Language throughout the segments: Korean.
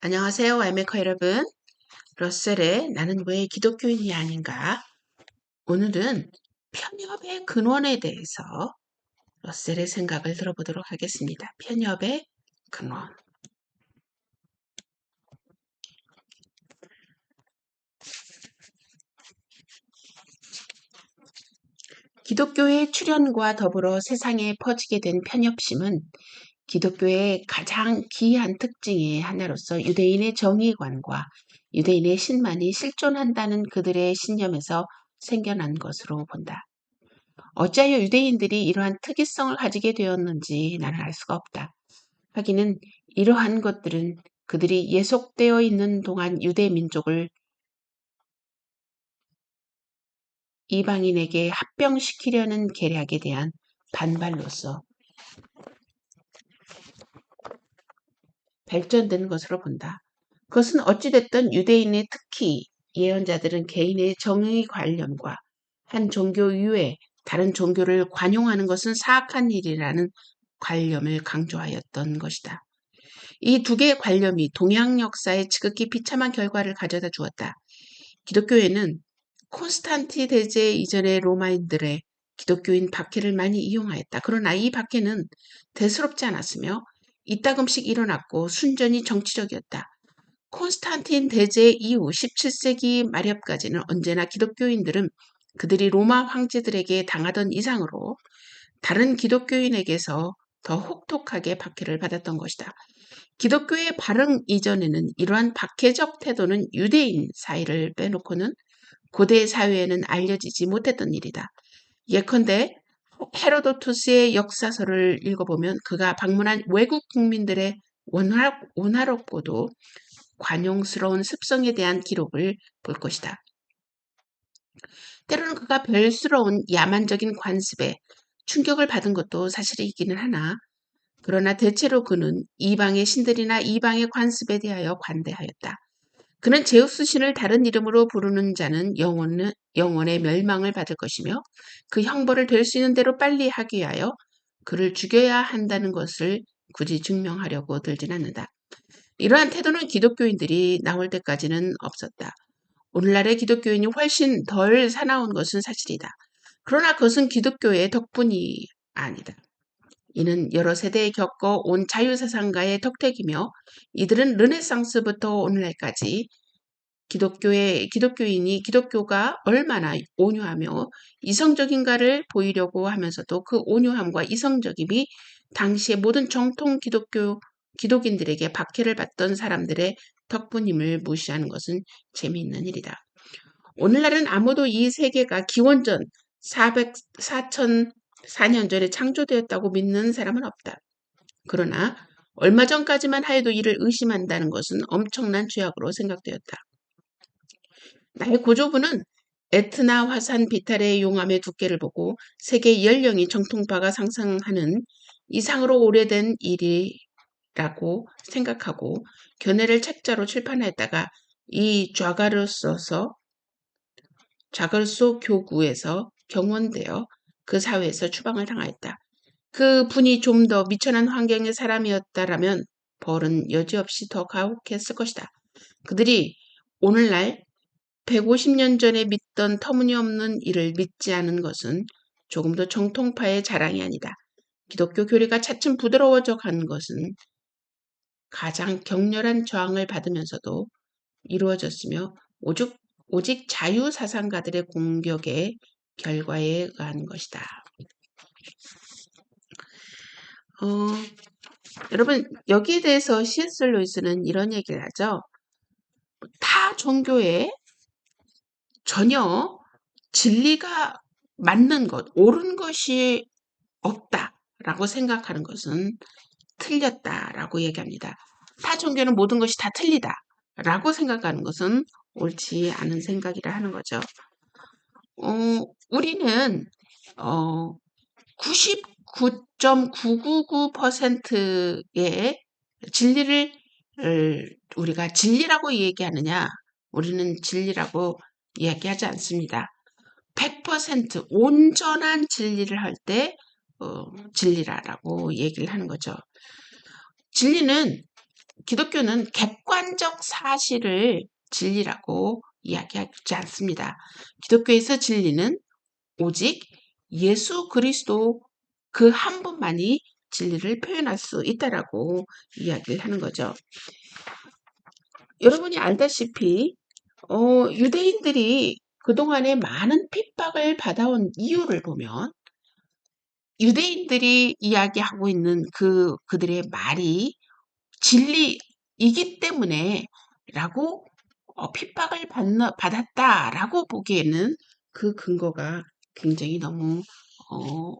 안녕하세요, 와이메커 여러분. 러셀의 나는 왜 기독교인이 아닌가? 오늘은 편협의 근원에 대해서 러셀의 생각을 들어보도록 하겠습니다. 편협의 근원. 기독교의 출현과 더불어 세상에 퍼지게 된 편협심은 기독교의 가장 기이한 특징의 하나로서 유대인의 정의관과 유대인의 신만이 실존한다는 그들의 신념에서 생겨난 것으로 본다. 어찌하여 유대인들이 이러한 특이성을 가지게 되었는지 나는 알 수가 없다. 하기는 이러한 것들은 그들이 예속되어 있는 동안 유대 민족을 이방인에게 합병시키려는 계략에 대한 반발로서 발전된 것으로 본다. 그것은 어찌됐든 유대인의 특히 예언자들은 개인의 정의 관념과 한 종교 이외에 다른 종교를 관용하는 것은 사악한 일이라는 관념을 강조하였던 것이다. 이 두 개의 관념이 동양 역사에 지극히 비참한 결과를 가져다 주었다. 기독교회는 콘스탄티 대제 이전의 로마인들의 기독교인 박해를 많이 이용하였다. 그러나 이 박해는 대수롭지 않았으며 이따금씩 일어났고 순전히 정치적이었다. 콘스탄틴 대제 이후 17세기 말엽까지는 언제나 기독교인들은 그들이 로마 황제들에게 당하던 이상으로 다른 기독교인에게서 더 혹독하게 박해를 받았던 것이다. 기독교의 발흥 이전에는 이러한 박해적 태도는 유대인 사이를 빼놓고는 고대 사회에는 알려지지 못했던 일이다. 예컨대 헤로도투스의 역사서를 읽어보면 그가 방문한 외국 국민들의 온화롭고도 관용스러운 습성에 대한 기록을 볼 것이다. 때로는 그가 별스러운 야만적인 관습에 충격을 받은 것도 사실이기는 하나 그러나 대체로 그는 이방의 신들이나 이방의 관습에 대하여 관대하였다. 그는 제우스 신을 다른 이름으로 부르는 자는 영원의 멸망을 받을 것이며 그 형벌을 될 수 있는 대로 빨리 하기 위하여 그를 죽여야 한다는 것을 굳이 증명하려고 들진 않는다. 이러한 태도는 기독교인들이 나올 때까지는 없었다. 오늘날의 기독교인이 훨씬 덜 사나운 것은 사실이다. 그러나 그것은 기독교의 덕분이 아니다. 이는 여러 세대에 겪어 온 자유사상가의 덕택이며 이들은 르네상스부터 오늘날까지 기독교인이 기독교가 얼마나 온유하며 이성적인가를 보이려고 하면서도 그 온유함과 이성적임이 당시의 모든 정통 기독인들에게 박해를 받던 사람들의 덕분임을 무시하는 것은 재미있는 일이다. 오늘날은 아무도 이 세계가 기원전 4,004년 전에 창조되었다고 믿는 사람은 없다. 그러나 얼마 전까지만 하여도 이를 의심한다는 것은 엄청난 죄악으로 생각되었다. 나의 구조부는 에트나 화산 비탈의 용암의 두께를 보고 세계 연령이 정통파가 상상하는 이상으로 오래된 일이라고 생각하고 견해를 책자로 출판했다가 이 좌가르소 교구에서 경원되어 그 사회에서 추방을 당하였다. 그 분이 좀 더 미천한 환경의 사람이었다라면 벌은 여지없이 더 가혹했을 것이다. 그들이 오늘날 150년 전에 믿던 터무니없는 일을 믿지 않은 것은 조금도 정통파의 자랑이 아니다. 기독교 교리가 차츰 부드러워져 간 것은 가장 격렬한 저항을 받으면서도 이루어졌으며 오직 자유사상가들의 공격의 결과에 의한 것이다. 여러분 여기에 대해서 C.S. 루이스는 이런 얘기를 하죠. 타 종교에 전혀 진리가 맞는 것, 옳은 것이 없다라고 생각하는 것은 틀렸다라고 얘기합니다. 타 종교는 모든 것이 다 틀리다라고 생각하는 것은 옳지 않은 생각이라 하는 거죠. 우리는 99.999%의 진리를 우리가 진리라고 얘기하느냐? 우리는 진리라고 이야기하지 않습니다. 100% 온전한 진리를 할 때 진리라고 얘기를 하는 거죠. 진리는 기독교는 객관적 사실을 진리라고 이야기하지 않습니다. 기독교에서 진리는 오직 예수 그리스도 그 한 분만이 진리를 표현할 수 있다라고 이야기를 하는 거죠. 여러분이 알다시피 유대인들이 그동안에 많은 핍박을 받아온 이유를 보면 유대인들이 이야기하고 있는 그들의 말이 진리이기 때문에 라고 핍박을 받았다라고 보기에는 그 근거가 굉장히 너무 어,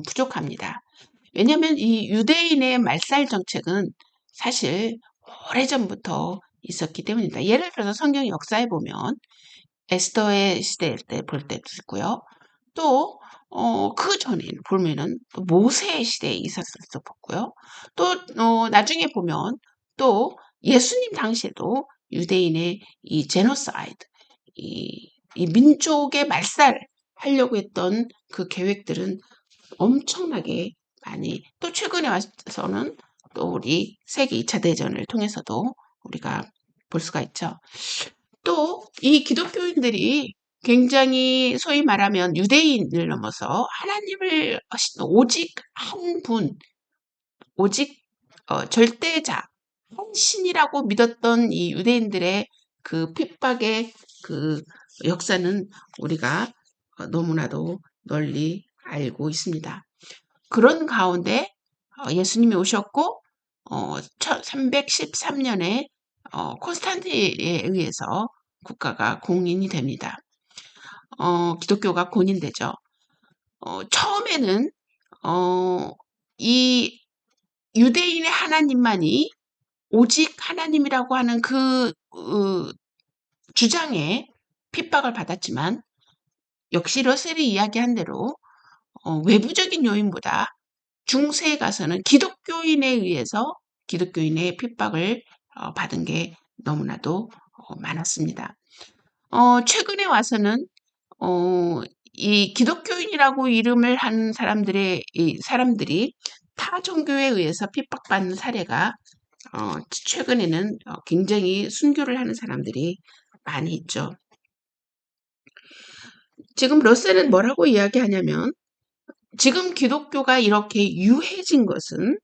부족합니다. 왜냐하면 이 유대인의 말살 정책은 사실 오래전부터 있었기 때문입니다. 예를 들어서 성경 역사에 보면 에스더의 시대 때 볼 때도 있고요. 또 그 전에 보면은 또 모세의 시대에 있었을 때 봤고요. 또 나중에 보면 또 예수님 당시에도 유대인의 이 제노사이드, 이 민족의 말살하려고 했던 그 계획들은 엄청나게 많이 또 최근에 와서는 또 우리 세계 2차 대전을 통해서도 우리가 볼 수가 있죠. 또 이 기독교인들이 굉장히 소위 말하면 유대인을 넘어서 하나님을 오직 한 분, 오직 절대자, 한 신이라고 믿었던 이 유대인들의 그 핍박의 그 역사는 우리가 너무나도 널리 알고 있습니다. 그런 가운데 예수님이 오셨고 313년에 콘스탄틴에 의해서 국가가 공인이 됩니다. 기독교가 공인되죠. 처음에는 이 유대인의 하나님만이 오직 하나님이라고 하는 그 주장에 핍박을 받았지만 역시 러셀이 이야기한 대로 외부적인 요인보다 중세에 가서는 기독교인에 의해서 기독교인의 핍박을 받은 게 너무나도 많았습니다. 최근에 와서는 이 기독교인이라고 이름을 한 사람들이 타 종교에 의해서 핍박받는 사례가 최근에는 굉장히 순교를 하는 사람들이 많이 있죠. 지금 러셀은 뭐라고 이야기하냐면 지금 기독교가 이렇게 유해진 것은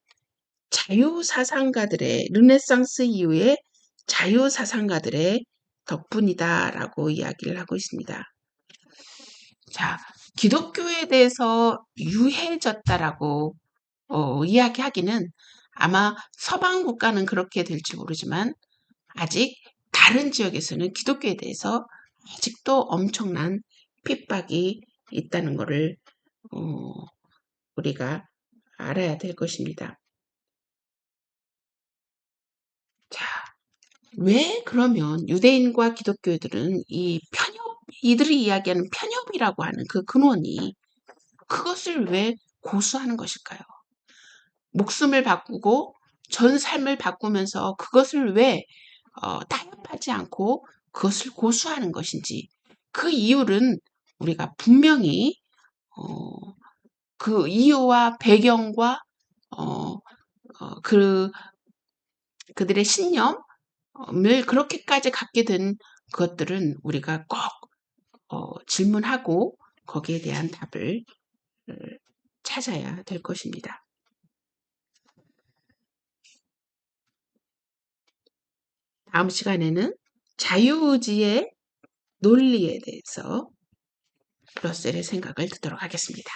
자유사상가들의 르네상스 이후의 자유사상가들의 덕분이다라고 이야기를 하고 있습니다. 자, 기독교에 대해서 유해졌다라고 이야기하기는 아마 서방 국가는 그렇게 될지 모르지만 아직 다른 지역에서는 기독교에 대해서 아직도 엄청난 핍박이 있다는 것을 우리가 알아야 될 것입니다. 자, 왜 그러면 유대인과 기독교들은 이들이 이야기하는 편협이라고 하는 그 근원이 그것을 왜 고수하는 것일까요? 목숨을 바꾸고 전 삶을 바꾸면서 그것을 왜 타협하지 않고 그것을 고수하는 것인지 그 이유는 우리가 분명히 그 이유와 배경과 그들의 신념을 그렇게까지 갖게 된 것들은 우리가 꼭 질문하고 거기에 대한 답을 찾아야 될 것입니다. 다음 시간에는 자유의지의 논리에 대해서 러셀의 생각을 듣도록 하겠습니다.